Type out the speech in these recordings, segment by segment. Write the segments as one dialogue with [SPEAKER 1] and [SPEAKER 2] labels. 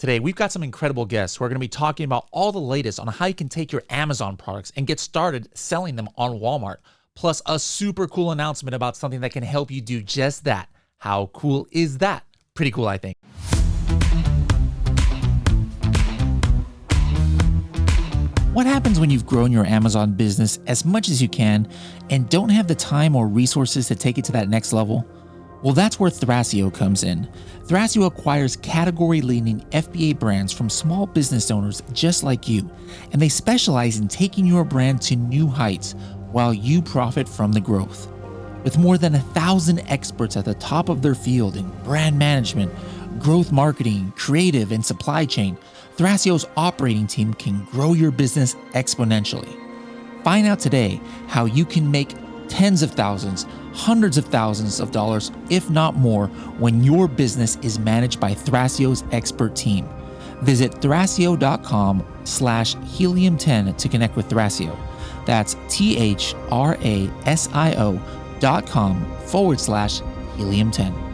[SPEAKER 1] Today, we've got some incredible guests who are going to be talking about all the latest on how you can take your Amazon products and get started selling them on Walmart, plus a super cool announcement about something that can help you do just that. How cool is that? Pretty cool, I think. What happens when you've grown your Amazon business as much as you can and don't have the time or resources to take it to that next level? Well, that's where Thrasio comes in. Thrasio acquires category-leading FBA brands from small business owners just like you, and they specialize in taking your brand to new heights while you profit from the growth. With more than 1,000 experts at the top of their field in brand management, growth marketing, creative, and supply chain, Thrasio's operating team can grow your business exponentially. Find out today how you can make tens of thousands, hundreds of thousands of dollars, if not more, when your business is managed by Thrasio's expert team. Visit thrasio.com/helium10 to connect with Thrasio. That's THRASIO.com/helium10.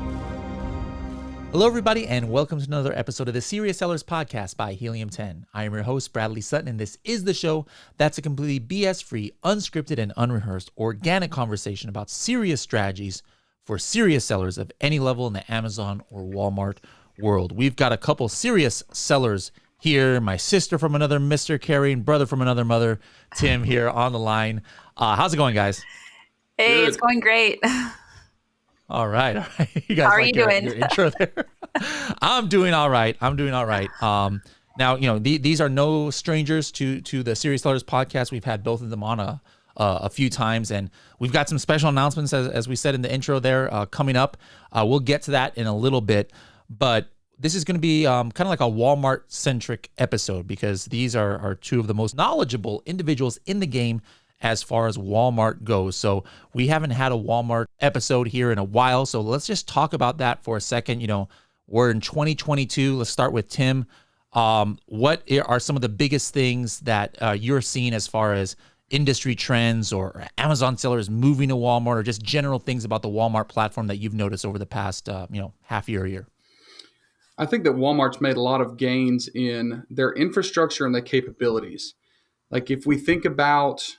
[SPEAKER 1] Hello, everybody, and welcome to another episode of the Serious Sellers Podcast by Helium 10. I am your host, Bradley Sutton, and this is the show that's a completely BS-free, unscripted, and unrehearsed organic conversation about serious strategies for serious sellers of any level in the Amazon or Walmart world. We've got a couple serious sellers here, my sister from another Mr. Carrie and brother from another mother, Tim, here on the line. How's it going, guys?
[SPEAKER 2] Hey,
[SPEAKER 3] Good.
[SPEAKER 2] It's going great.
[SPEAKER 1] All right. You guys
[SPEAKER 2] How are
[SPEAKER 1] like
[SPEAKER 2] you
[SPEAKER 1] your
[SPEAKER 2] doing?
[SPEAKER 1] intro there? I'm doing all right. Now, these are no strangers to the Serious Sellers podcast. We've had both of them on a few times, and we've got some special announcements, as we said in the intro there, coming up. We'll get to that in a little bit, but this is going to be kind of like a Walmart-centric episode because these are two of the most knowledgeable individuals in the game as far as Walmart goes. So we haven't had a Walmart episode here in a while. So let's just talk about that for a second. You know, we're in 2022. Let's start with Tim. What are some of the biggest things that you're seeing as far as industry trends or Amazon sellers moving to Walmart, or just general things about the Walmart platform that you've noticed over the past, half year or year?
[SPEAKER 3] I think that Walmart's made a lot of gains in their infrastructure and their capabilities. Like if we think about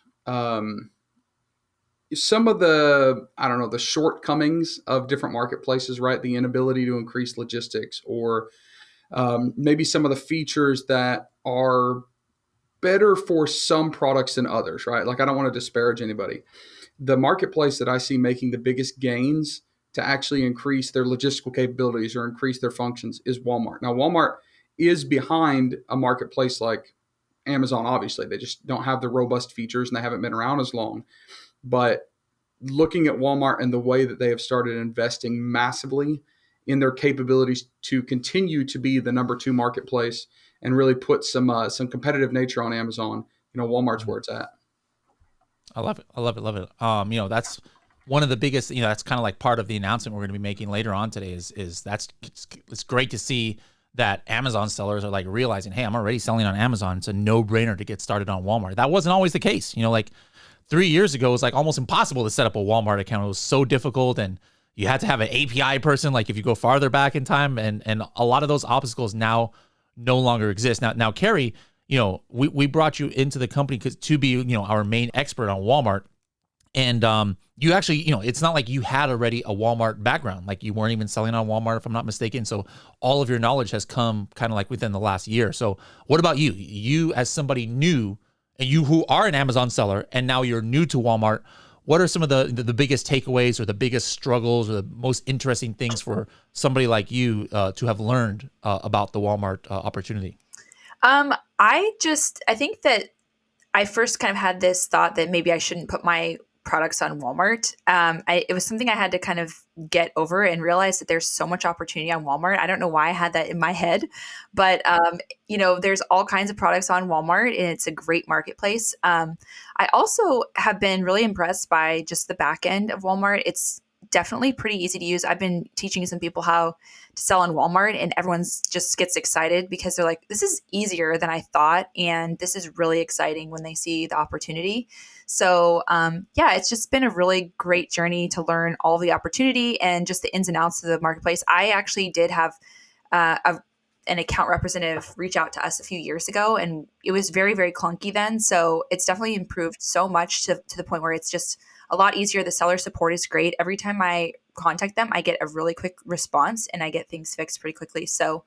[SPEAKER 3] some of the shortcomings of different marketplaces, right? The inability to increase logistics, or maybe some of the features that are better for some products than others, right? Like I don't want to disparage anybody. The marketplace that I see making the biggest gains to actually increase their logistical capabilities or increase their functions is Walmart. Now, Walmart is behind a marketplace like Amazon, obviously. They just don't have the robust features and they haven't been around as long. But looking at Walmart and the way that they have started investing massively in their capabilities to continue to be the number 2 marketplace and really put some competitive nature on Amazon, Walmart's where it's at.
[SPEAKER 1] I love it. That's one of the biggest, that's kind of like part of the announcement we're going to be making later on today is it's great to see that Amazon sellers are like realizing, hey, I'm already selling on Amazon. It's a no-brainer to get started on Walmart. That wasn't always the case. Like 3 years ago, it was like almost impossible to set up a Walmart account. It was so difficult, and you had to have an API person. Like if you go farther back in time, and a lot of those obstacles now no longer exist. Now, Carrie, we brought you into the company to be, our main expert on Walmart. And you actually, it's not like you had already a Walmart background. Like you weren't even selling on Walmart, if I'm not mistaken. So all of your knowledge has come kind of like within the last year. So what about you? You as somebody new, and you who are an Amazon seller, and now you're new to Walmart, what are some of the biggest takeaways or the biggest struggles or the most interesting things for somebody like you to have learned about the Walmart opportunity?
[SPEAKER 2] I think that I first kind of had this thought that maybe I shouldn't put my products on Walmart. It was something I had to kind of get over and realize that there's so much opportunity on Walmart. I don't know why I had that in my head, but there's all kinds of products on Walmart, and it's a great marketplace. I also have been really impressed by just the back end of Walmart. It's definitely pretty easy to use. I've been teaching some people how to sell on Walmart, and everyone's just gets excited because they're like, this is easier than I thought. And this is really exciting when they see the opportunity. So it's just been a really great journey to learn all the opportunity and just the ins and outs of the marketplace. I actually did have an account representative reach out to us a few years ago, and it was very, very clunky then. So it's definitely improved so much to the point where it's just a lot easier. The seller support is great. Every time I contact them, I get a really quick response and I get things fixed pretty quickly. So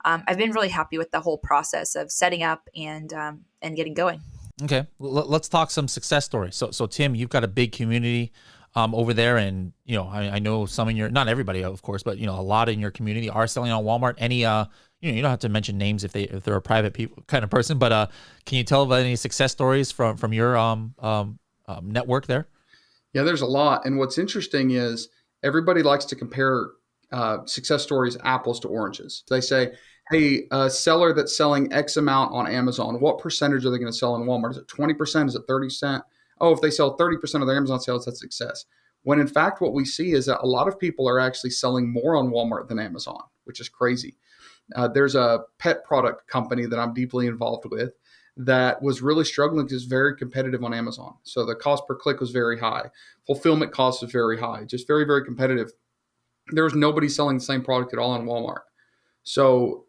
[SPEAKER 2] I've been really happy with the whole process of setting up and getting going.
[SPEAKER 1] Okay, let's talk some success stories. So Tim, you've got a big community over there, and I know some in your, not everybody of course, but a lot in your community are selling on Walmart. Any you don't have to mention names if they're a private people kind of person, but can you tell about any success stories from your network there?
[SPEAKER 3] Yeah, there's a lot, and what's interesting is everybody likes to compare success stories apples to oranges. They say, hey, a seller that's selling X amount on Amazon, what percentage are they going to sell in Walmart? Is it 20%? Is it 30%? Oh, if they sell 30% of their Amazon sales, that's success. When in fact, what we see is that a lot of people are actually selling more on Walmart than Amazon, which is crazy. There's a pet product company that I'm deeply involved with that was really struggling because it's very competitive on Amazon. So the cost per click was very high. Fulfillment cost was very high, just very, very competitive. There was nobody selling the same product at all on Walmart. So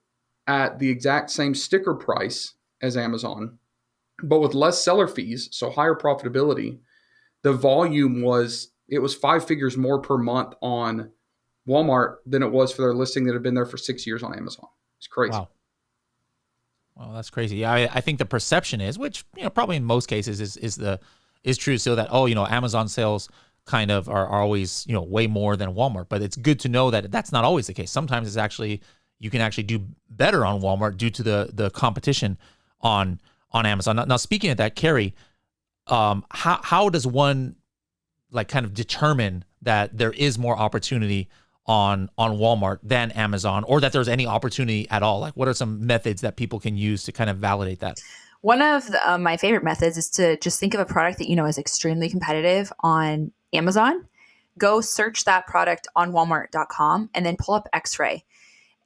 [SPEAKER 3] at the exact same sticker price as Amazon, but with less seller fees, so higher profitability, the volume was 5 figures more per month on Walmart than it was for their listing that had been there for 6 years on Amazon. It's crazy.
[SPEAKER 1] Wow. Well, that's crazy. Yeah, I think the perception is, which probably in most cases is true, so that Amazon sales kind of are always way more than Walmart. But it's good to know that that's not always the case. Sometimes it's actually you can actually do better on Walmart due to the competition on Amazon. Now speaking of that, Carrie, how does one kind of determine that there is more opportunity on Walmart than Amazon, or that there's any opportunity at all? What are some methods that people can use to kind of validate that?
[SPEAKER 2] One of my favorite methods is to just think of a product that is extremely competitive on Amazon. Go search that product on walmart.com and then pull up X-ray.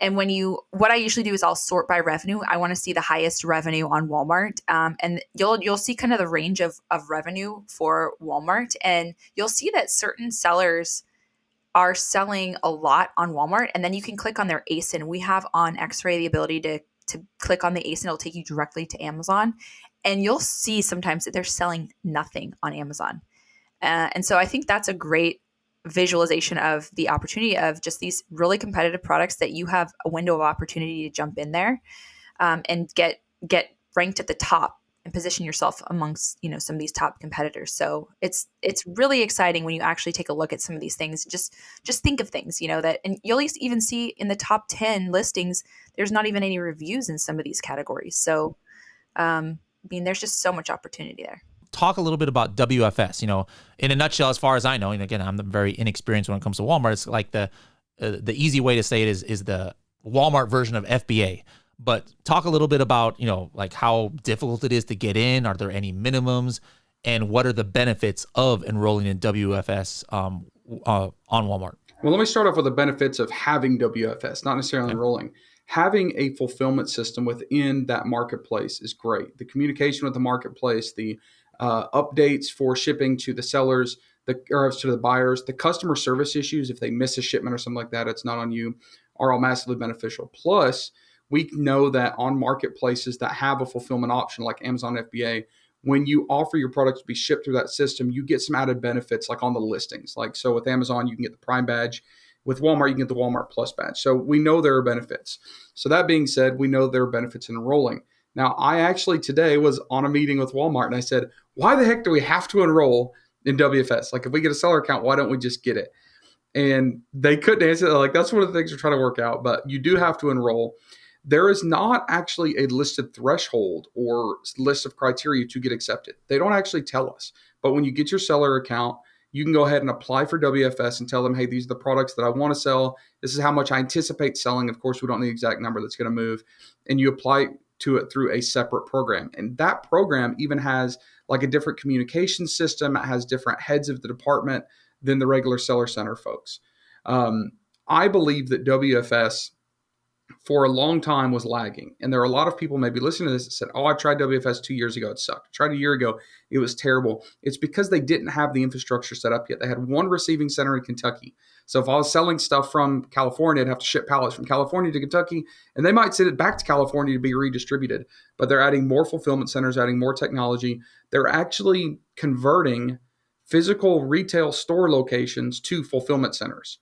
[SPEAKER 2] And what I usually do is I'll sort by revenue. I want to see the highest revenue on Walmart. And you'll see kind of the range of revenue for Walmart. And you'll see that certain sellers are selling a lot on Walmart. And then you can click on their ASIN. We have on X-ray the ability to click on the ASIN. It'll take you directly to Amazon. And you'll see sometimes that they're selling nothing on Amazon. And so I think that's a great visualization of the opportunity of just these really competitive products that you have a window of opportunity to jump in there and get ranked at the top and position yourself amongst some of these top competitors. So it's really exciting when you actually take a look at some of these things. Just think of things that, and you'll even see in the top 10 listings there's not even any reviews in some of these categories. So there's just so much opportunity there.
[SPEAKER 1] Talk a little bit about WFS. In a nutshell, as far as I know, and again, I'm very inexperienced when it comes to Walmart. It's like the easy way to say it is the Walmart version of FBA. But talk a little bit about how difficult it is to get in. Are there any minimums, and what are the benefits of enrolling in WFS on Walmart?
[SPEAKER 3] Well, let me start off with the benefits of having WFS, not necessarily enrolling. Having a fulfillment system within that marketplace is great. The communication with the marketplace, the updates for shipping to the sellers, or to the buyers, the customer service issues, if they miss a shipment or something like that, it's not on you, are all massively beneficial. Plus, we know that on marketplaces that have a fulfillment option like Amazon FBA, when you offer your products to be shipped through that system, you get some added benefits like on the listings. So with Amazon, you can get the Prime badge. With Walmart, you can get the Walmart Plus badge. So we know there are benefits. So that being said, we know there are benefits in enrolling. Now, I actually today was on a meeting with Walmart and I said, why the heck do we have to enroll in WFS? If we get a seller account, why don't we just get it? And they couldn't answer that. That's one of the things we're trying to work out, but you do have to enroll. There is not actually a listed threshold or list of criteria to get accepted. They don't actually tell us. But when you get your seller account, you can go ahead and apply for WFS and tell them, hey, these are the products that I want to sell. This is how much I anticipate selling. Of course, we don't know the exact number that's going to move. And you apply to it through a separate program. And that program even has a different communication system. It has different heads of the department than the regular Seller Center folks. I believe that WFS for a long time was lagging. And there are a lot of people maybe listening to this that said, oh, I tried WFS 2 years ago. It sucked. I tried a year ago. It was terrible. It's because they didn't have the infrastructure set up yet. They had one receiving center in Kentucky. So if I was selling stuff from California, I'd have to ship pallets from California to Kentucky, and they might send it back to California to be redistributed. But they're adding more fulfillment centers, adding more technology. They're actually converting physical retail store locations to fulfillment centers.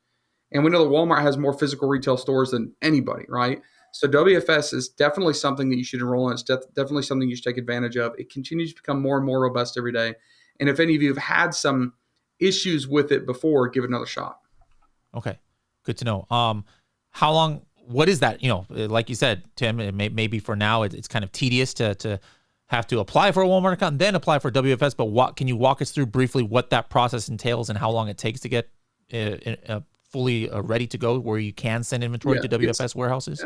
[SPEAKER 3] And we know that Walmart has more physical retail stores than anybody, right? So WFS is definitely something that you should enroll in. It's definitely something you should take advantage of. It continues to become more and more robust every day. And if any of you have had some issues with it before, give it another shot.
[SPEAKER 1] Okay, good to know. How long? What is that? Like you said, Tim, maybe for now it's kind of tedious to have to apply for a Walmart account and then apply for WFS. But can you walk us through briefly what that process entails and how long it takes to get fully ready to go, where you can send inventory to WFS warehouses?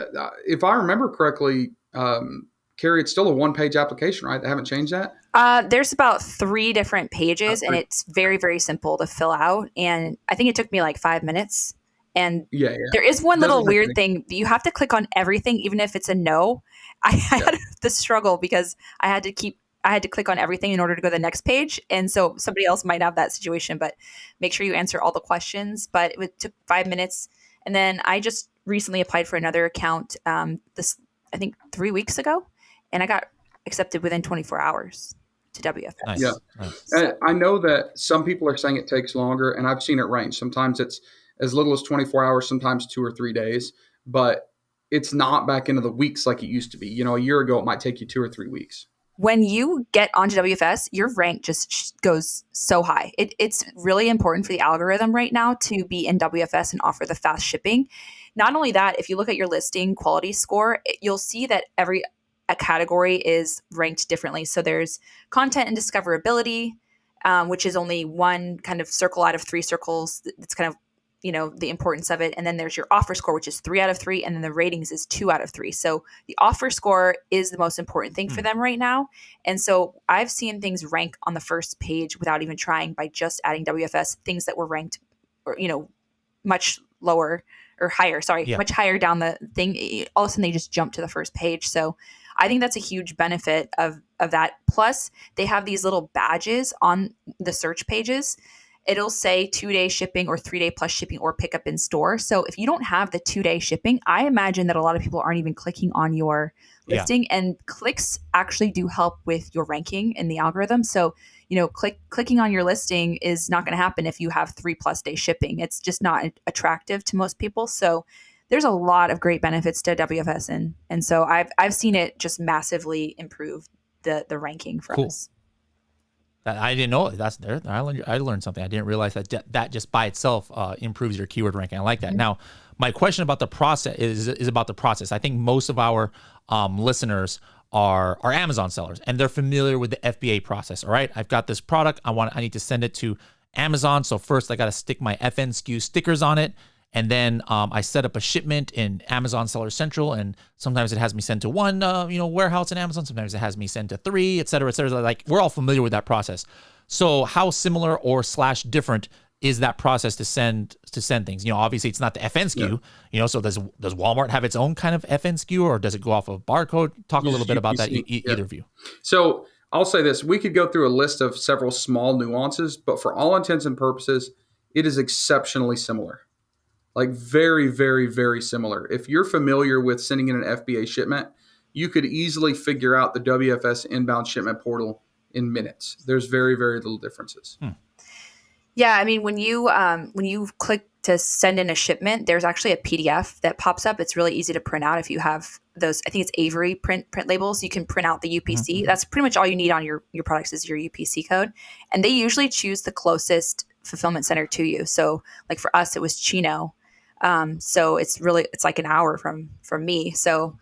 [SPEAKER 3] If I remember correctly, Carrie, it's still a one-page application, right? They haven't changed that?
[SPEAKER 2] There's about 3 different pages, and it's very, very simple to fill out. And I think it took me like 5 minutes. And there is one little weird thing. You have to click on everything, even if it's a no. I had this struggle because I had to click on everything in order to go to the next page. And so somebody else might have that situation, but make sure you answer all the questions. But it took 5 minutes. And then I just recently applied for another account I think 3 weeks ago, and I got accepted within 24 hours to WFS.
[SPEAKER 3] Nice. Yeah. Nice. So, I know that some people are saying it takes longer, and I've seen it range. Sometimes it's as little as 24 hours, sometimes 2 or 3 days, but it's not back into the weeks like it used to be. A year ago, it might take you 2 or 3 weeks.
[SPEAKER 2] When you get onto WFS, your rank just goes so high. It's really important for the algorithm right now to be in WFS and offer the fast shipping. Not only that, if you look at your listing quality score, you'll see that every category is ranked differently. So there's content and discoverability, which is only one kind of circle out of 3 circles. It's kind of the importance of it. And then there's your offer score, which is 3 out of 3. And then the ratings is 2 out of 3. So the offer score is the most important thing for them right now. And so I've seen things rank on the first page without even trying, by just adding WFS, things that were ranked or, much lower or higher, much higher down the thing. All of a sudden they just jump to the first page. So I think that's a huge benefit of that. Plus they have these little badges on the search pages. It'll say 2-day shipping or 3-day plus shipping or pickup in store. So if you don't have the 2-day shipping, I imagine that a lot of people aren't even clicking on your listing, and clicks actually do help with your ranking in the algorithm. So, clicking on your listing is not going to happen if you have 3+ day shipping. It's just not attractive to most people. So there's a lot of great benefits to WFS. And so I've seen it just massively improve the ranking for us.
[SPEAKER 1] I didn't know that's there. I learned something. I didn't realize that just by itself improves your keyword ranking. I like that. Mm-hmm. Now, my question about the process is about the process. I think most of our listeners are Amazon sellers, and they're familiar with the FBA process. All right, I've got this product. I need to send it to Amazon. So first, I got to stick my FN SKU stickers on it. And then I set up a shipment in Amazon Seller Central, and sometimes it has me send to one, warehouse in Amazon. Sometimes it has me send to 3, et cetera, et cetera. Like, we're all familiar with that process. So how similar or / different is that process to send things? Obviously it's not the FN SKU. Yeah. So does Walmart have its own kind of FN SKU, or does it go off of barcode? Talk a little bit about that, either of you.
[SPEAKER 3] So I'll say this: we could go through a list of several small nuances, but for all intents and purposes, it is exceptionally similar. Like, very, very, very similar. If you're familiar with sending in an FBA shipment, you could easily figure out the WFS inbound shipment portal in minutes. There's very, very little differences.
[SPEAKER 2] Yeah, I mean, when you click to send in a shipment, there's actually a PDF that pops up. It's really easy to print out if you have those. I think it's Avery print labels. You can print out the UPC. Mm-hmm. That's pretty much all you need on your products is your UPC code. And they usually choose the closest fulfillment center to you. So like for us, it was Chino. So it's like an hour from me. So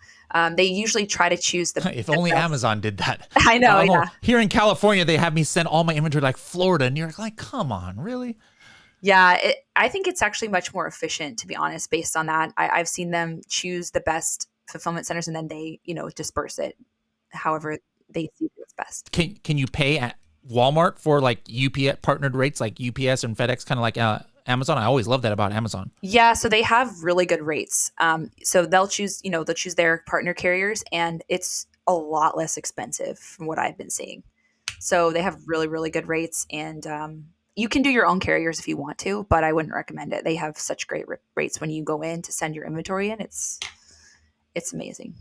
[SPEAKER 2] they usually try to choose
[SPEAKER 1] if only best. Amazon did that.
[SPEAKER 2] I know. Yeah.
[SPEAKER 1] Here in California, they have me send all my inventory like Florida, and you're like, come on, really?
[SPEAKER 2] Yeah, I think it's actually much more efficient, to be honest, based on that. I've seen them choose the best fulfillment centers, and then they, disperse it however they see it's best.
[SPEAKER 1] Can you pay at Walmart for like UPS partnered rates, like UPS and FedEx, kind of like Amazon? I always love that about Amazon.
[SPEAKER 2] Yeah, so they have really good rates. So they'll choose their partner carriers, and it's a lot less expensive from what I've been seeing. So they have really, really good rates, and You can do your own carriers if you want to, but I wouldn't recommend it. They have such great rates when you go in to send your inventory in. It's amazing.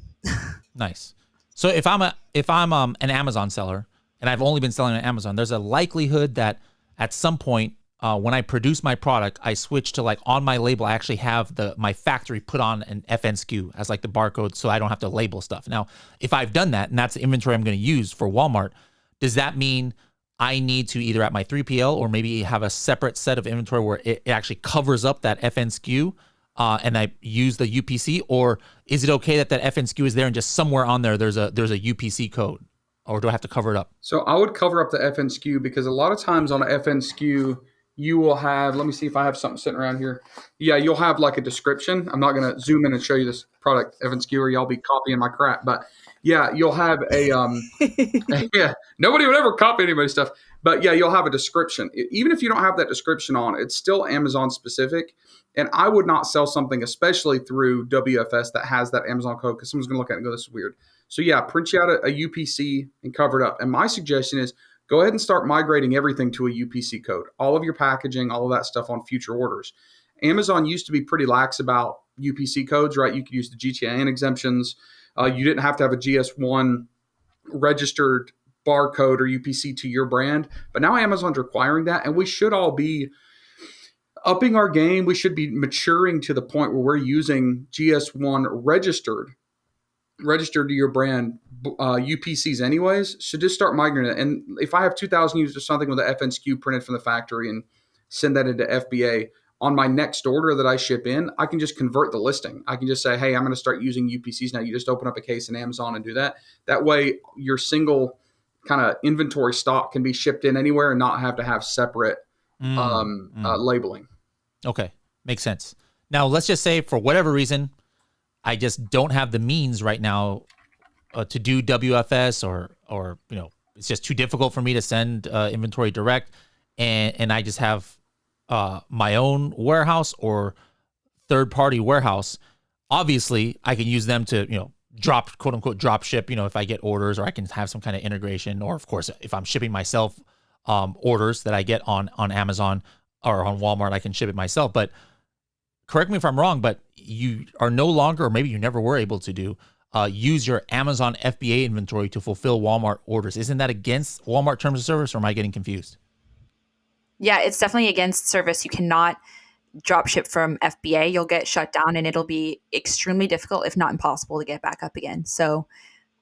[SPEAKER 1] Nice. So if I'm an Amazon seller and I've only been selling on Amazon, there's a likelihood that at some point when I produce my product, I switch to like on my label, I actually have my factory put on an FN SKU as like the barcode, so I don't have to label stuff. Now, if I've done that and that's the inventory I'm going to use for Walmart, does that mean I need to either at my 3PL or maybe have a separate set of inventory where it actually covers up that FN SKU and I use the UPC? Or is it okay that FN SKU is there and just somewhere on there there's a UPC code? Or do I have to cover it up?
[SPEAKER 3] So I would cover up the FN SKU because a lot of times on an FN SKU, you will have, let me see if I have something sitting around here. Yeah, you'll have like a description. I'm not going to zoom in and show you this product, FN SKU, or y'all be copying my crap. But yeah, you'll have yeah, nobody would ever copy anybody's stuff. But yeah, you'll have a description. Even if you don't have that description on, it's still Amazon specific. And I would not sell something, especially through WFS, that has that Amazon code, because someone's going to look at it and go, this is weird. So yeah, print you out a UPC and cover it up. And my suggestion is go ahead and start migrating everything to a UPC code. All of your packaging, all of that stuff on future orders. Amazon used to be pretty lax about UPC codes, right? You could use the GTIN exemptions. You didn't have to have a GS1 registered barcode or UPC to your brand. But now Amazon's requiring that, and we should all be upping our game. We should be maturing to the point where we're using GS1 registered to your brand UPCs anyways. So just start migrating it. And if I have 2,000 users or something with an FN SKU printed from the factory and send that into FBA, on my next order that I ship in, I can just convert the listing. I can just say, hey, I'm going to start using UPCs now. You just open up a case in Amazon and do that. That way your single kind of inventory stock can be shipped in anywhere and not have to have separate labeling.
[SPEAKER 1] Okay. Makes sense. Now let's just say for whatever reason, I just don't have the means right now to do WFS or it's just too difficult for me to send inventory direct, and I just have my own warehouse or third party warehouse. Obviously, I can use them to drop, quote unquote, drop ship. If I get orders, or I can have some kind of integration, or of course, if I'm shipping myself orders that I get on Amazon or on Walmart, I can ship it myself. But correct me if I'm wrong, but you are no longer, or maybe you never were able to use your Amazon FBA inventory to fulfill Walmart orders. Isn't that against Walmart terms of service, or am I getting confused?
[SPEAKER 2] Yeah, it's definitely against service. You cannot drop ship from FBA. You'll get shut down and it'll be extremely difficult, if not impossible, to get back up again. So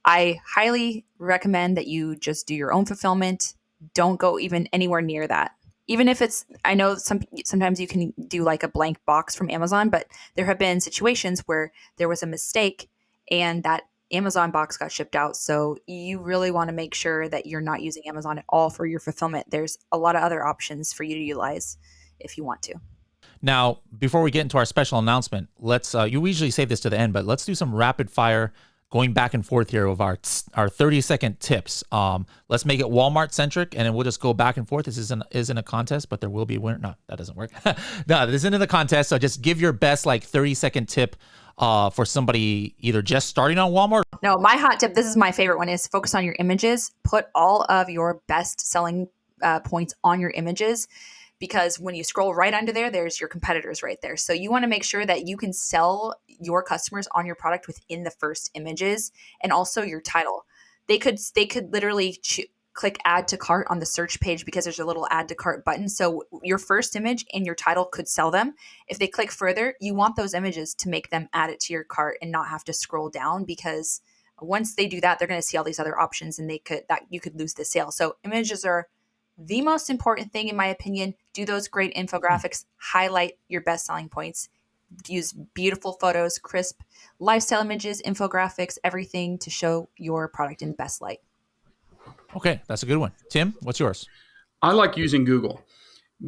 [SPEAKER 2] I highly recommend that you just do your own fulfillment. Don't go even anywhere near that. Even if I know sometimes you can do like a blank box from Amazon, but there have been situations where there was a mistake and that Amazon box got shipped out. So you really want to make sure that you're not using Amazon at all for your fulfillment. There's a lot of other options for you to utilize if you want to.
[SPEAKER 1] Now, before we get into our special announcement, let's you usually save this to the end, but let's do some rapid fire going back and forth here of our 30-second tips. Let's make it Walmart centric, and then we'll just go back and forth. This isn't a contest, but there will be a winner. No, that doesn't work. No, this isn't a contest. So just give your best 30-second tip for somebody either just starting on Walmart.
[SPEAKER 2] No, my hot tip, this is my favorite one, is focus on your images. Put all of your best selling points on your images, because when you scroll right under there, there's your competitors right there. So you want to make sure that you can sell your customers on your product within the first images, and also your title. They could literally click add to cart on the search page because there's a little add to cart button. So your first image and your title could sell them. If they click further, you want those images to make them add it to your cart and not have to scroll down, because once they do that, they're going to see all these other options and you could lose the sale. So images are the most important thing, in my opinion. Do those great infographics, highlight your best selling points, use beautiful photos, crisp lifestyle images, infographics, everything to show your product in the best light.
[SPEAKER 1] Okay, that's a good one. Tim, what's yours?
[SPEAKER 3] I like using Google.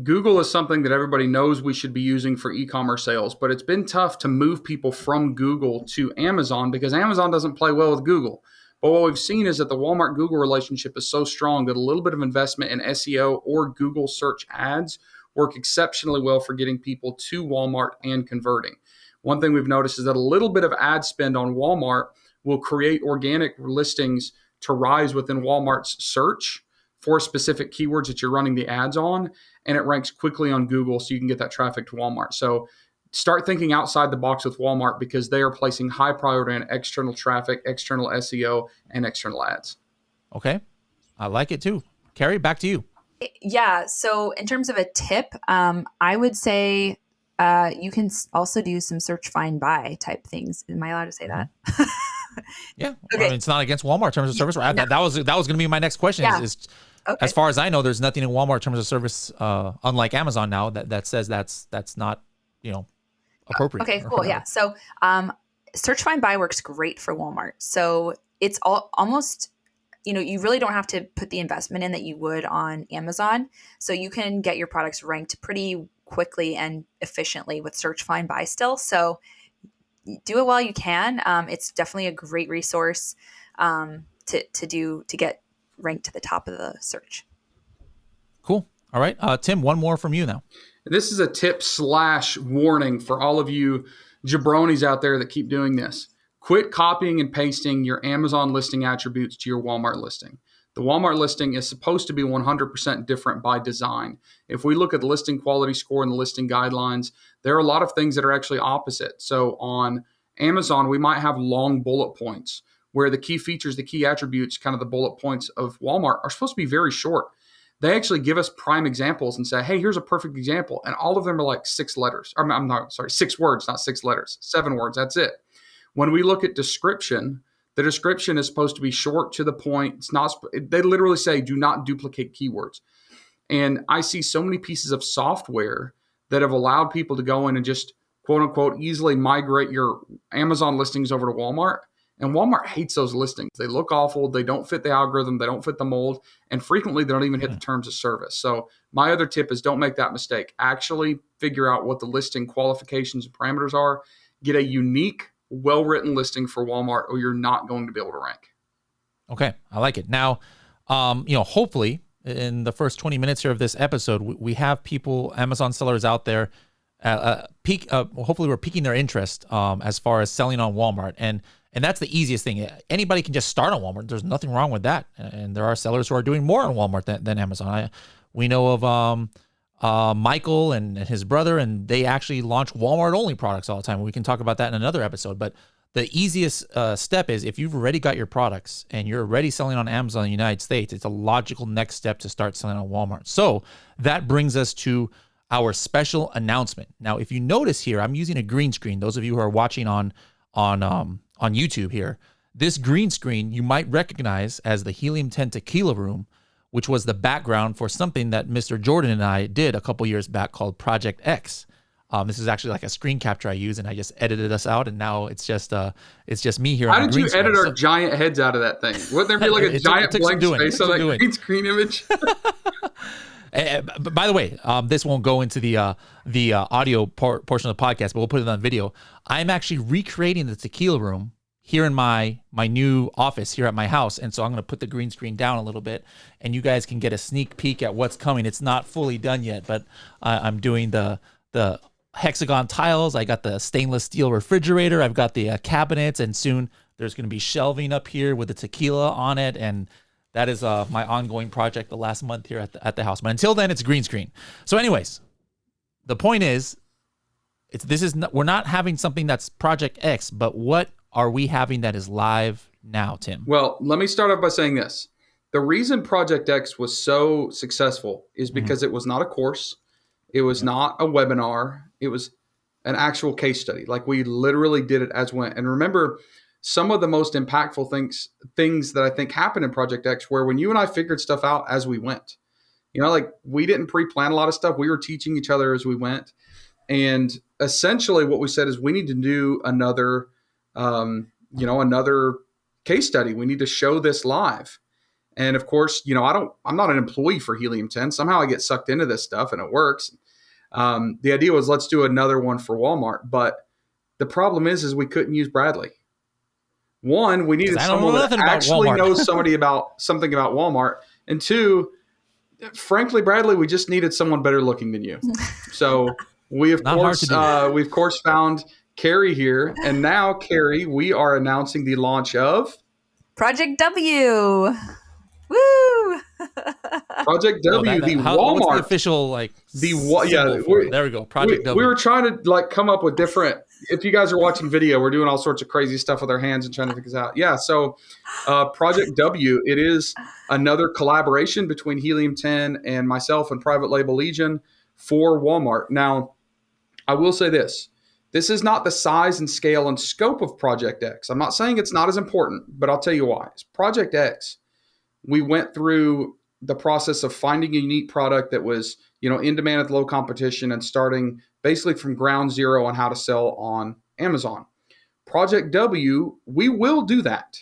[SPEAKER 3] Google is something that everybody knows we should be using for e-commerce sales, but it's been tough to move people from Google to Amazon because Amazon doesn't play well with Google. But what we've seen is that the Walmart-Google relationship is so strong that a little bit of investment in SEO or Google search ads work exceptionally well for getting people to Walmart and converting. One thing we've noticed is that a little bit of ad spend on Walmart will create organic listings to rise within Walmart's search. for specific keywords that you're running the ads on, and it ranks quickly on Google so you can get that traffic to Walmart. So start thinking outside the box with Walmart because they are placing high priority on external traffic, external SEO, and external ads.
[SPEAKER 1] Okay. I like it too. Carrie, back to you.
[SPEAKER 2] Yeah. So in terms of a tip, I would say you can also do some search, find, buy type things. Am I allowed to say that?
[SPEAKER 1] Yeah.
[SPEAKER 2] Okay.
[SPEAKER 1] I mean, it's not against Walmart terms of service.
[SPEAKER 2] No.
[SPEAKER 1] That was going to be my next question.
[SPEAKER 2] Yeah.
[SPEAKER 1] Is
[SPEAKER 2] Okay.
[SPEAKER 1] as far as I know, there's nothing in Walmart terms of service, unlike Amazon now, that says that's not, appropriate.
[SPEAKER 2] Okay, cool. Yeah. So search, find, buy works great for Walmart. So it's almost, you really don't have to put the investment in that you would on Amazon. So you can get your products ranked pretty quickly and efficiently with search, find, buy still. So do it while you can. It's definitely a great resource to get ranked to the top of the search.
[SPEAKER 1] Cool. All right. Tim, one more from you now.
[SPEAKER 3] This is a tip / warning for all of you jabronis out there that keep doing this. Quit copying and pasting your Amazon listing attributes to your Walmart listing. The Walmart listing is supposed to be 100% different by design. If we look at the listing quality score and the listing guidelines, there are a lot of things that are actually opposite. So on Amazon, we might have long bullet points where the key features, the key attributes, kind of the bullet points of Walmart are supposed to be very short. They actually give us prime examples and say, hey, here's a perfect example. And all of them are like 6 letters. I'm sorry, 6 words, not 6 letters, 7 words. That's it. When we look at description, the description is supposed to be short to the point. It's not. They literally say, do not duplicate keywords. And I see so many pieces of software that have allowed people to go in and just, quote unquote, easily migrate your Amazon listings over to Walmart. And Walmart hates those listings. They look awful. They don't fit the algorithm. They don't fit the mold. And frequently, they don't even hit the terms of service. So my other tip is don't make that mistake. Actually figure out what the listing qualifications and parameters are. Get a unique, well-written listing for Walmart, or you're not going to be able to rank.
[SPEAKER 1] Okay. I like it. Now, hopefully in the first 20 minutes here of this episode, we have people, Amazon sellers out there, hopefully we're piquing their interest as far as selling on Walmart. And that's the easiest thing. Anybody can just start on Walmart. There's nothing wrong with that. And there are sellers who are doing more on Walmart than Amazon. We know of Michael and his brother, and they actually launch Walmart-only products all the time. We can talk about that in another episode. But the easiest step is if you've already got your products and you're already selling on Amazon in the United States, it's a logical next step to start selling on Walmart. So that brings us to our special announcement. Now, if you notice here, I'm using a green screen. Those of you who are watching on YouTube here, this green screen you might recognize as the Helium 10 Tequila Room, which was the background for something that Mr. Jordan and I did a couple years back called Project X. This is actually like a screen capture I use, and I just edited us out, and now it's just me here.
[SPEAKER 3] How did you edit our giant heads out of that thing? Wouldn't there be like a giant blank space on that green screen image?
[SPEAKER 1] But by the way, this won't go into the audio portion of the podcast, but we'll put it on video. I'm actually recreating the Tequila Room here in my new office here at my house, and so I'm going to put the green screen down a little bit, and you guys can get a sneak peek at what's coming. It's not fully done yet, but I'm doing the hexagon tiles. I got the stainless steel refrigerator. I've got the cabinets, and soon there's going to be shelving up here with the tequila on it, and that is my ongoing project the last month here at the house. But until then, it's green screen. So anyways, the point is, we're not having something that's Project X, but what are we having that is live now, Tim?
[SPEAKER 3] Well, let me start off by saying this. The reason Project X was so successful is because it was not a course. It was not a webinar. It was an actual case study. Like we literally did it as went. And remember, some of the most impactful things that I think happened in Project X where when you and I figured stuff out as we went, like we didn't pre-plan a lot of stuff. We were teaching each other as we went. And essentially what we said is we need to do another case study. We need to show this live. And of course, I'm not an employee for Helium 10. Somehow I get sucked into this stuff and it works. The idea was let's do another one for Walmart. But the problem is we couldn't use Bradley. One, we needed someone that actually knows something about Walmart. And two, frankly, Bradley, we just needed someone better looking than you. So we of course found Carrie here. And now, Carrie, we are announcing the launch of
[SPEAKER 2] Project W. Woo!
[SPEAKER 3] Project W, the
[SPEAKER 1] what's the
[SPEAKER 3] Walmart.
[SPEAKER 1] official
[SPEAKER 3] Yeah,
[SPEAKER 1] for it? There we go. Project W.
[SPEAKER 3] We were trying to come up with different. If you guys are watching video, we're doing all sorts of crazy stuff with our hands and trying to figure this out. Yeah, so Project W, it is another collaboration between Helium 10 and myself and Private Label Legion for Walmart. Now, I will say this. This is not the size and scale and scope of Project X. I'm not saying it's not as important, but I'll tell you why. Project X, we went through the process of finding a unique product that was, in demand at low competition and starting basically from ground zero on how to sell on Amazon. Project W, we will do that,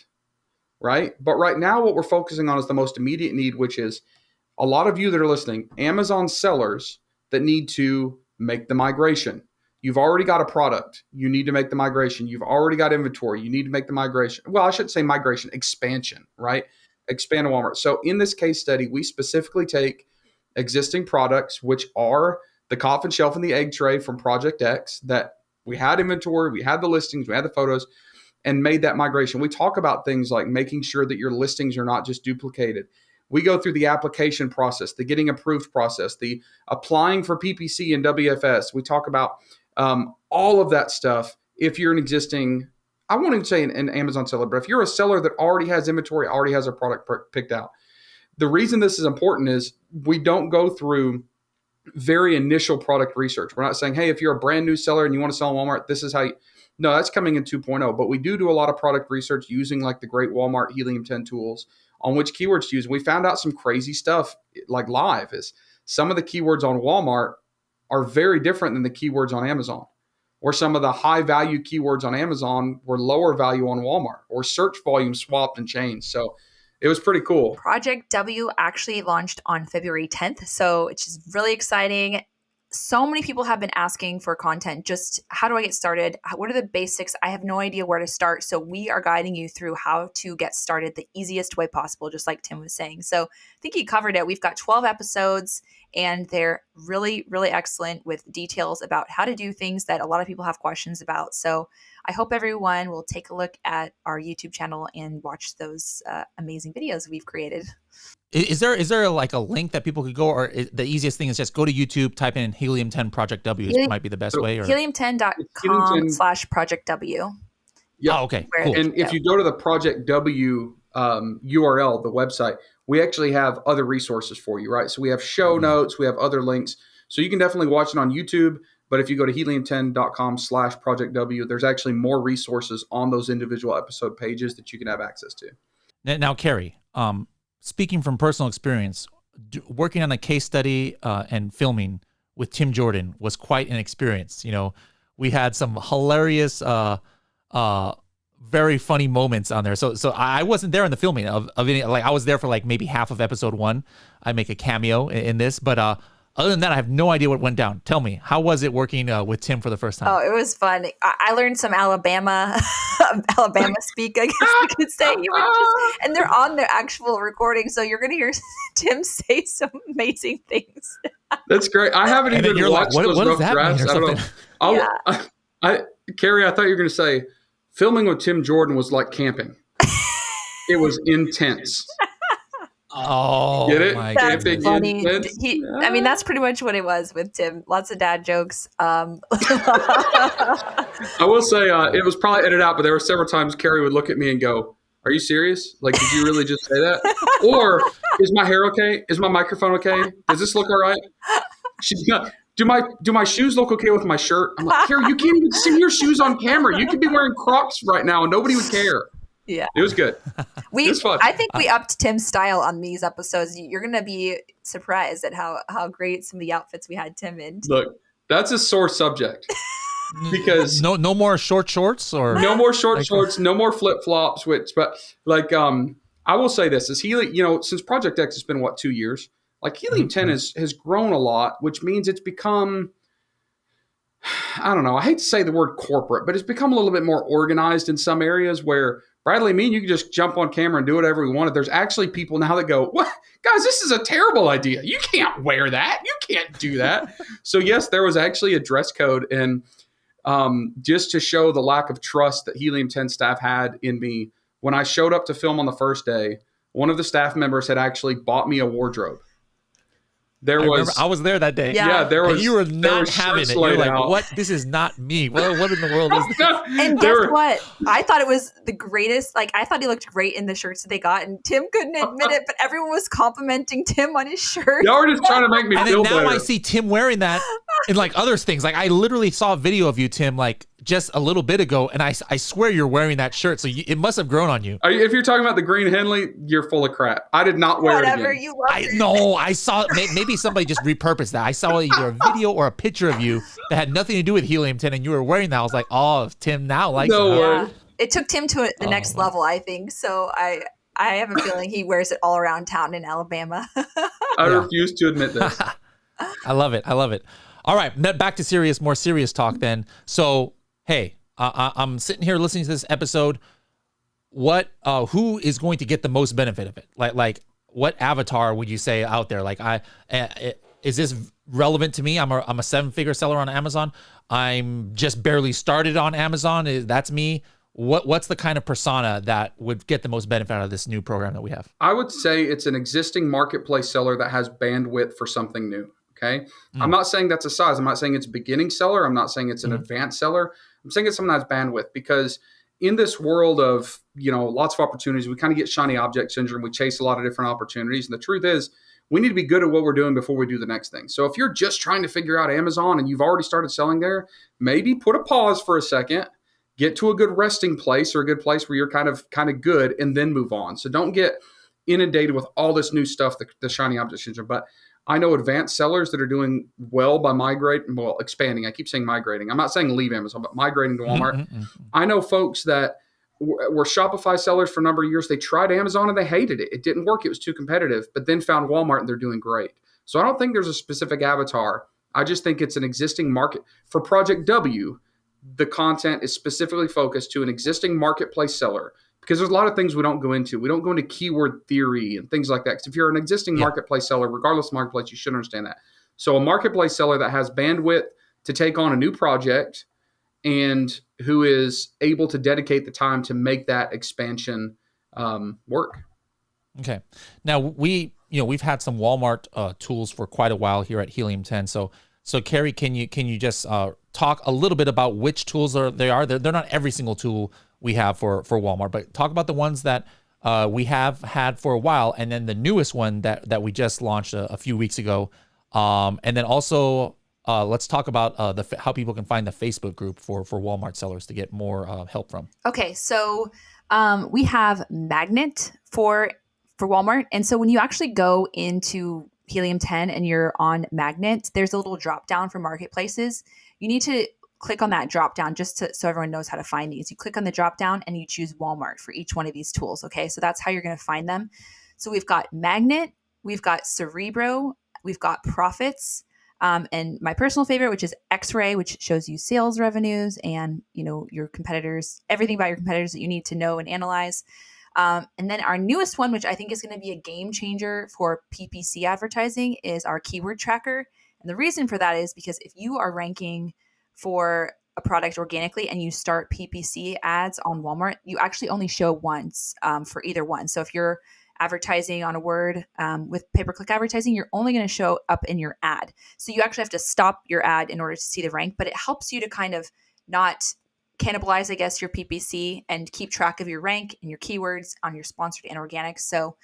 [SPEAKER 3] right? But right now what we're focusing on is the most immediate need, which is a lot of you that are listening, Amazon sellers that need to make the migration. You've already got a product. You need to make the migration. You've already got inventory. You need to make the migration. Well, I shouldn't say migration, expansion, right? Expand to Walmart. So in this case study, we specifically take existing products, which are the coffin shelf and the egg tray from Project X that we had inventory, we had the listings, we had the photos, and made that migration. We talk about things like making sure that your listings are not just duplicated. We go through the application process, the getting approved process, the applying for PPC and WFS. We talk about all of that stuff. If you're an existing, I won't even say an Amazon seller, but if you're a seller that already has inventory, already has a product picked out, the reason this is important is we don't go through very initial product research. We're not saying, hey, if you're a brand new seller and you want to sell on Walmart, this is how you, no, that's coming in 2.0. But we do a lot of product research using like the great Walmart Helium 10 tools on which keywords to use. And we found out some crazy stuff like live is some of the keywords on Walmart are very different than the keywords on Amazon, or some of the high value keywords on Amazon were lower value on Walmart, or search volume swapped and changed. So it was pretty cool.
[SPEAKER 2] Project W actually launched on February 10th. So it's just really exciting. So many people have been asking for content. Just how do I get started? What are the basics? I have no idea where to start. So we are guiding you through how to get started the easiest way possible, just like Tim was saying. So I think he covered it. We've got 12 episodes and they're really, really excellent with details about how to do things that a lot of people have questions about. So I hope everyone will take a look at our YouTube channel and watch those amazing videos we've created.
[SPEAKER 1] Is there like a link that people could go, or the easiest thing is just go to YouTube, type in Helium 10 Project W might be the best way? Or
[SPEAKER 2] Helium10.com/Project W.
[SPEAKER 3] Yeah.
[SPEAKER 1] Oh, okay. Cool.
[SPEAKER 3] And if you go to the Project W URL, the website, we actually have other resources for you, right? So we have show notes, we have other links. So you can definitely watch it on YouTube. But if you go to helium10.com/Project W, there's actually more resources on those individual episode pages that you can have access to.
[SPEAKER 1] Now, Carrie, speaking from personal experience, working on a case study and filming with Tim Jordan was quite an experience. We had some hilarious, very funny moments on there. So I wasn't there in the filming of any, like I was there for like maybe half of episode 1. I make a cameo in this, but other than that, I have no idea what went down. Tell me, how was it working with Tim for the first time?
[SPEAKER 2] Oh, it was fun. I learned some Alabama speak, I guess you could say. And they're on the actual recording, so you're going to hear Tim say some amazing things.
[SPEAKER 3] That's great. I haven't even watched those rough drafts. I don't know. Carrie, I thought you were going to say filming with Tim Jordan was like camping. It was intense.
[SPEAKER 1] Oh,
[SPEAKER 3] get it?
[SPEAKER 2] That's funny. I mean, that's pretty much what it was with Tim. Lots of dad jokes.
[SPEAKER 3] I will say it was probably edited out, but there were several times Carrie would look at me and go, "Are you serious? Like, did you really just say that? Or is my hair okay? Is my microphone okay? Does this look all right? Do my shoes look okay with my shirt?" I'm like, "Carrie, you can't even see your shoes on camera. You could be wearing Crocs right now and nobody would care."
[SPEAKER 2] Yeah,
[SPEAKER 3] it was good. It was fun.
[SPEAKER 2] I think we upped Tim's style on these episodes. You're gonna be surprised at how great some of the outfits we had Tim in.
[SPEAKER 3] Look, that's a sore subject because
[SPEAKER 1] no more short shorts or
[SPEAKER 3] no more shorts, no more flip flops. But like I will say this: is Helium, since Project X has been 2 years, like Helium 10 has grown a lot, which means it's become, I don't know, I hate to say the word corporate, but it's become a little bit more organized in some areas where Bradley, me and you can just jump on camera and do whatever we wanted. There's actually people now that go, "What, guys, this is a terrible idea. You can't wear that. You can't do that." So yes, there was actually a dress code, and just to show the lack of trust that Helium 10 staff had in me, when I showed up to film on the first day, one of the staff members had actually bought me a wardrobe. there
[SPEAKER 1] I remember
[SPEAKER 3] was
[SPEAKER 1] I was there that day.
[SPEAKER 2] Yeah.
[SPEAKER 3] there
[SPEAKER 1] And
[SPEAKER 3] was
[SPEAKER 1] you were
[SPEAKER 3] there
[SPEAKER 1] not
[SPEAKER 3] was
[SPEAKER 1] having
[SPEAKER 3] shirts
[SPEAKER 1] it. You're
[SPEAKER 3] laid
[SPEAKER 1] like,
[SPEAKER 3] out.
[SPEAKER 1] what? This is not me. What in the world is this?
[SPEAKER 2] And
[SPEAKER 3] There
[SPEAKER 2] guess
[SPEAKER 3] were-
[SPEAKER 2] what? I thought it was the greatest. Like, I thought he looked great in the shirts that they got, and Tim couldn't admit it, but everyone was complimenting Tim on his shirt.
[SPEAKER 3] Y'all were just trying to make me
[SPEAKER 1] And
[SPEAKER 3] feel
[SPEAKER 1] then now
[SPEAKER 3] better.
[SPEAKER 1] I see Tim wearing that and like other things. Like I literally saw a video of you, Tim, like just a little bit ago, and I swear you're wearing that shirt. So it must have grown on you.
[SPEAKER 3] If you're talking about the green Henley, you're full of crap. I did not wear
[SPEAKER 2] Whatever,
[SPEAKER 3] it again.
[SPEAKER 2] you loved it.
[SPEAKER 1] No, I saw maybe somebody just repurposed that. I saw either a video or a picture of you that had nothing to do with Helium 10, and you were wearing that. I was like, oh, Tim now likes
[SPEAKER 3] No
[SPEAKER 1] it.
[SPEAKER 3] way.
[SPEAKER 2] Yeah. It took Tim to the next level, I think. So I have a feeling he wears it all around town in Alabama.
[SPEAKER 3] I
[SPEAKER 1] Yeah.
[SPEAKER 3] refuse to admit this.
[SPEAKER 1] I love it. All right, back to more serious talk then. So, hey, I'm sitting here listening to this episode. Who is going to get the most benefit of it? Like, what avatar would you say out there? Like, is this relevant to me? I'm a 7-figure seller on Amazon. I'm just barely started on Amazon. That's me. What's the kind of persona that would get the most benefit out of this new program that we have?
[SPEAKER 3] I would say it's an existing marketplace seller that has bandwidth for something new. Okay. I'm not saying that's a size. I'm not saying it's a beginning seller. I'm not saying it's an advanced seller. I'm saying it's someone that has bandwidth, because in this world of, lots of opportunities, we kind of get shiny object syndrome. We chase a lot of different opportunities. And the truth is, we need to be good at what we're doing before we do the next thing. So if you're just trying to figure out Amazon and you've already started selling there, maybe put a pause for a second, get to a good resting place or a good place where you're kind of good, and then move on. So don't get inundated with all this new stuff, the shiny object syndrome. But I know advanced sellers that are doing well by expanding. I keep saying migrating. I'm not saying leave Amazon, but migrating to Walmart. I know folks that were Shopify sellers for a number of years. They tried Amazon and they hated it. It didn't work. It was too competitive, but then found Walmart and they're doing great. So I don't think there's a specific avatar. I just think it's an existing market. For Project W, the content is specifically focused to an existing marketplace seller, because there's a lot of things we don't go into. We don't go into keyword theory and things like that. Because if you're an existing marketplace seller, regardless of marketplace, you should understand that. So a marketplace seller that has bandwidth to take on a new project and who is able to dedicate the time to make that expansion work.
[SPEAKER 1] Okay. Now we've had some Walmart tools for quite a while here at Helium 10. So Carrie, can you just talk a little bit about which tools they are? They're not every single tool we have for Walmart, but talk about the ones that we have had for a while, and then the newest one that we just launched a few weeks ago. And then also let's talk about how people can find the Facebook group for Walmart sellers to get more help from.
[SPEAKER 2] Okay, so we have Magnet for Walmart. And so when you actually go into Helium 10 and you're on Magnet, there's a little drop down for marketplaces. You need to click on that drop down so everyone knows how to find these. You click on the drop down and you choose Walmart for each one of these tools. Okay, so that's how you're going to find them. So we've got Magnet, we've got Cerebro, we've got Profits, and my personal favorite, which is X-Ray, which shows you sales revenues and your competitors, everything about your competitors that you need to know and analyze. And then our newest one, which I think is going to be a game changer for PPC advertising, is our keyword tracker. And the reason for that is because if you are ranking for a product organically and you start PPC ads on Walmart, you actually only show once for either one. So if you're advertising on a word with pay-per-click advertising, you're only going to show up in your ad. So you actually have to stop your ad in order to see the rank, but it helps you to kind of not cannibalize, I guess, your PPC and keep track of your rank and your keywords on your sponsored and organic. So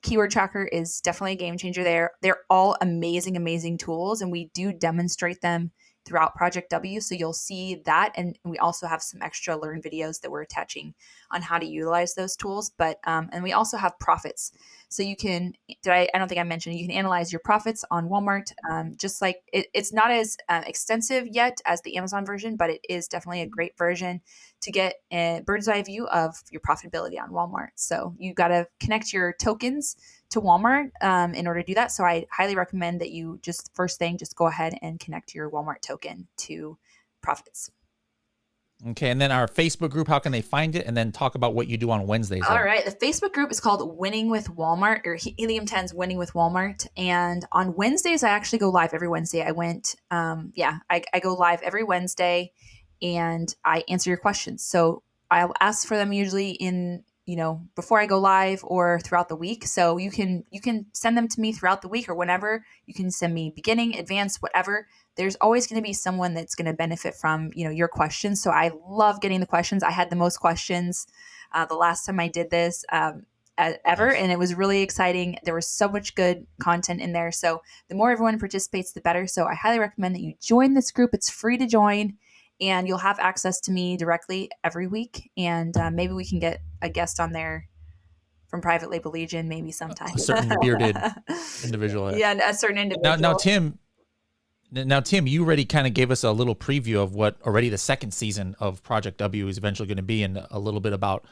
[SPEAKER 2] keyword tracker is definitely a game changer there. They're all amazing, amazing tools, and we do demonstrate them throughout Project W. So you'll see that. And we also have some extra learn videos that we're attaching on how to utilize those tools. But, and we also have profits. So you can, I don't think I mentioned, you can analyze your profits on Walmart. Just like it's not as extensive yet as the Amazon version, but it is definitely a great version to get a bird's eye view of your profitability on Walmart. So you got to connect your tokens to Walmart in order to do that. So I highly recommend that you just go ahead and connect your Walmart token to profits.
[SPEAKER 1] Okay, and then our Facebook group, how can they find it? And then talk about what you do on Wednesdays.
[SPEAKER 2] All right, the Facebook group is called Winning with Walmart, or Helium 10's Winning with Walmart. And on Wednesdays, I actually go live every Wednesday. I go live every Wednesday, and I answer your questions. So I'll ask for them usually in before I go live or throughout the week. So you can send them to me throughout the week or whenever. You can send me beginning, advanced, whatever. There's always going to be someone that's going to benefit from, your questions. So I love getting the questions. I had the most questions the last time I did this ever,
[SPEAKER 1] Nice.
[SPEAKER 2] and it was really exciting. There was so much good content in there. So the more everyone participates, the better. So I highly recommend that you join this group. It's free to join, and you'll have access to me directly every week. And maybe we can get a guest on there from Private Label Legion, maybe sometime.
[SPEAKER 1] A certain bearded individual.
[SPEAKER 2] Yeah, a certain individual.
[SPEAKER 1] Now, Tim, you already kind of gave us a little preview of what already the second season of Project W is eventually going to be, and a little bit about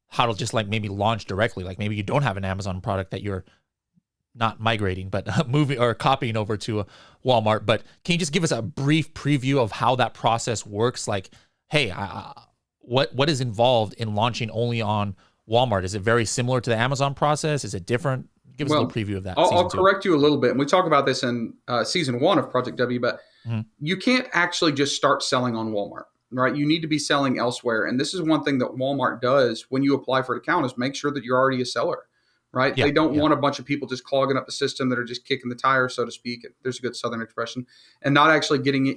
[SPEAKER 1] how to just like maybe launch directly. Like maybe you don't have an Amazon product that you're not migrating, but moving or copying over to a Walmart. But can you just give us a brief preview of how that process works? Like, hey, what is involved in launching only on Walmart? Is it very similar to the Amazon process? Is it different? Give us a little preview of that.
[SPEAKER 3] I'll correct you a little bit. And we talk about this in season 1 of Project W, but you can't actually just start selling on Walmart, right? You need to be selling elsewhere. And this is one thing that Walmart does when you apply for an account is make sure that you're already a seller, right? They don't want a bunch of people just clogging up the system that are just kicking the tires, so to speak. There's a good Southern expression, and not actually getting it,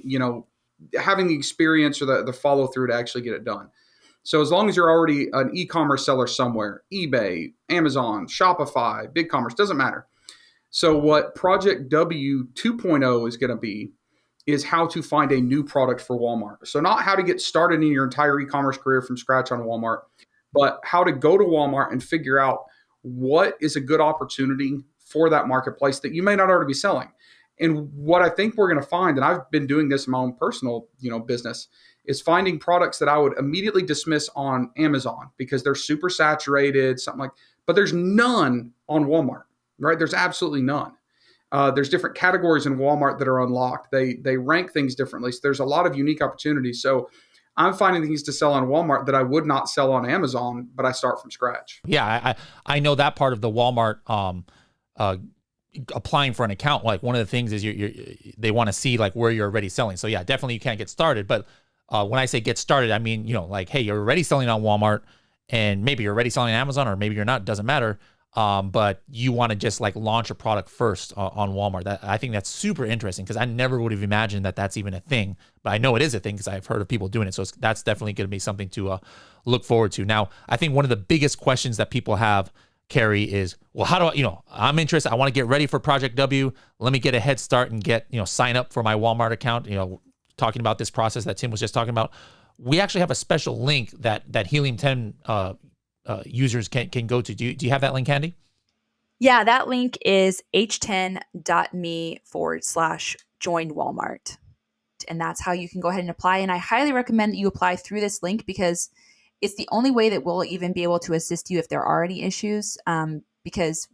[SPEAKER 3] having the experience or the follow through to actually get it done. So as long as you're already an e-commerce seller somewhere, eBay, Amazon, Shopify, BigCommerce, doesn't matter. So what Project W 2.0 is going to be is how to find a new product for Walmart. So not how to get started in your entire e-commerce career from scratch on Walmart, but how to go to Walmart and figure out what is a good opportunity for that marketplace that you may not already be selling. And what I think we're going to find, and I've been doing this in my own personal, business, is finding products that I would immediately dismiss on Amazon because they're super saturated, but there's none on Walmart, right? There's absolutely none. There's different categories in Walmart that are unlocked. They rank things differently. So there's a lot of unique opportunities. So I'm finding things to sell on Walmart that I would not sell on Amazon, but I start from scratch.
[SPEAKER 1] Yeah, I know that part of the Walmart applying for an account. Like one of the things is they want to see like where you're already selling. So yeah, definitely you can't get started. But when I say get started, I mean, like, hey, you're already selling on Walmart, and maybe you're already selling on Amazon, or maybe you're not, doesn't matter. But you want to just like launch a product first on Walmart. I think that's super interesting because I never would have imagined that that's even a thing, but I know it is a thing because I've heard of people doing it. So that's definitely going to be something to look forward to. Now, I think one of the biggest questions that people have, Carrie, is, well, how do I, I'm interested. I want to get ready for Project W. Let me get a head start and get, sign up for my Walmart account, talking about this process that Tim was just talking about. We actually have a special link that Helium 10 users can go to. Do you have that link handy?
[SPEAKER 2] Yeah, that link is h10.me/join Walmart. And that's how you can go ahead and apply. And I highly recommend that you apply through this link because it's the only way that we'll even be able to assist you if there are any issues, because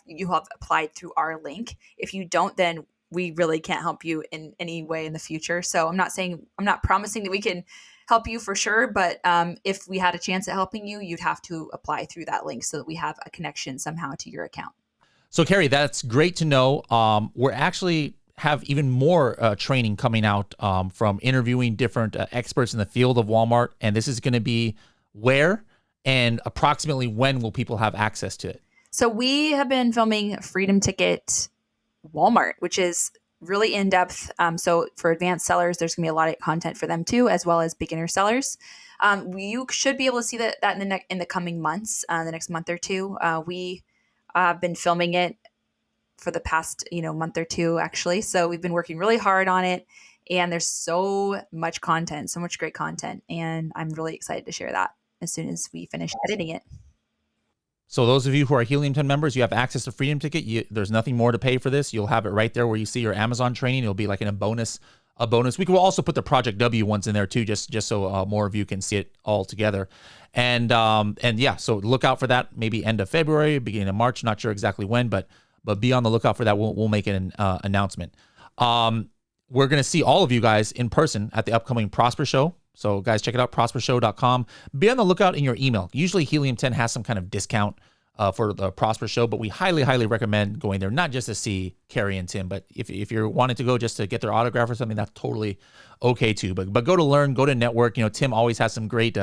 [SPEAKER 2] you have applied through our link. If you don't, then we really can't help you in any way in the future. So I'm not promising that we can help you for sure, but if we had a chance at helping you, you'd have to apply through that link so that we have a connection somehow to your account.
[SPEAKER 1] So Carrie, that's great to know. We're actually have even more training coming out from interviewing different experts in the field of Walmart. And this is going to be where and approximately when will people have access to it?
[SPEAKER 2] So we have been filming Freedom Ticket Walmart, which is really in-depth. So for advanced sellers, there's going to be a lot of content for them too, as well as beginner sellers. You should be able to see that in the coming months, the next month or two. We have been filming it for the past, month or two, actually. So we've been working really hard on it, and there's so much content, so much great content. And I'm really excited to share that as soon as we finish editing it.
[SPEAKER 1] So those of you who are Helium 10 members, you have access to Freedom Ticket. There's nothing more to pay for this. You'll have it right there where you see your Amazon training. It'll be like a bonus. We will also put the Project W ones in there too, just so more of you can see it all together. And yeah, so look out for that. Maybe end of February, beginning of March. Not sure exactly when, but be on the lookout for that. We'll make an announcement. We're gonna see all of you guys in person at the upcoming Prosper Show. So guys, check it out, prospershow.com. Be on the lookout in your email. Usually Helium 10 has some kind of discount for the Prosper Show, but we highly, highly recommend going there, not just to see Carrie and Tim, but if you're wanting to go just to get their autograph or something, that's totally okay too. But go to learn, go to network. Tim always has some great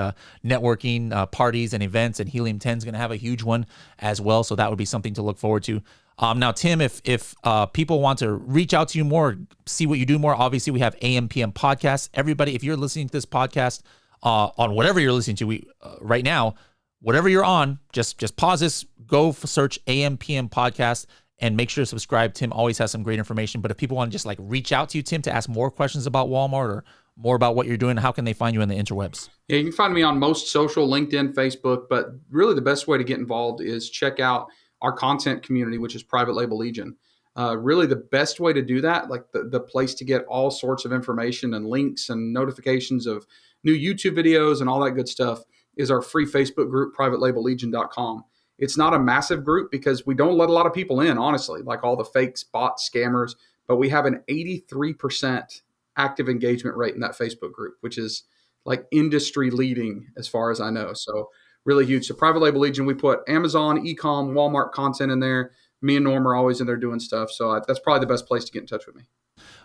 [SPEAKER 1] networking parties and events, and Helium 10 is going to have a huge one as well. So that would be something to look forward to. Now, Tim, if people want to reach out to you more, see what you do more, obviously we have AM PM podcasts. Everybody, if you're listening to this podcast on whatever you're listening to right now, whatever you're on, just pause this, go search AM PM podcast, and make sure to subscribe. Tim always has some great information. But if people want to just like reach out to you, Tim, to ask more questions about Walmart or more about what you're doing, how can they find you on the interwebs?
[SPEAKER 3] Yeah, you can find me on most social, LinkedIn, Facebook, but really the best way to get involved is check out our content community, which is Private Label Legion. Really the best way to do that, like the place to get all sorts of information and links and notifications of new YouTube videos and all that good stuff, is our free Facebook group, privatelabellegion.com. It's not a massive group because we don't let a lot of people in, honestly, like all the fakes, bots, scammers, but we have an 83% active engagement rate in that Facebook group, which is like industry leading as far as I know. So really huge. So Private Label Legion, we put Amazon, e-com, Walmart content in there. Me and Norm are always in there doing stuff. So that's probably the best place to get in touch with me.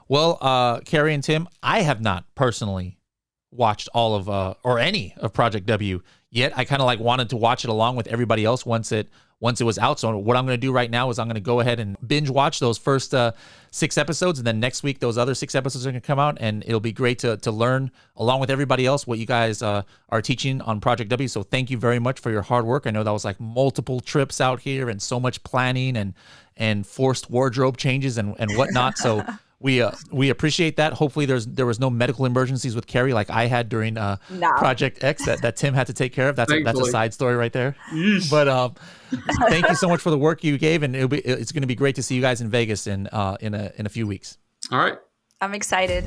[SPEAKER 1] Well, Carrie and Tim, I have not personally watched all of or any of Project W yet. I kind of like wanted to watch it along with everybody else once it was out. So what I'm going to do right now is I'm going to go ahead and binge watch those first 6 episodes, and then next week those other 6 episodes are going to come out, and it'll be great to learn along with everybody else what you guys are teaching on Project W. So thank you very much for your hard work. I know that was like multiple trips out here and so much planning and forced wardrobe changes and whatnot. So we appreciate that. Hopefully there was no medical emergencies with Carrie like I had during Project X that Tim had to take care of. That's a side story right there.
[SPEAKER 3] Yeesh.
[SPEAKER 1] But thank you so much for the work you gave, and it's going to be great to see you guys in Vegas in a few weeks.
[SPEAKER 3] All right.
[SPEAKER 2] I'm excited.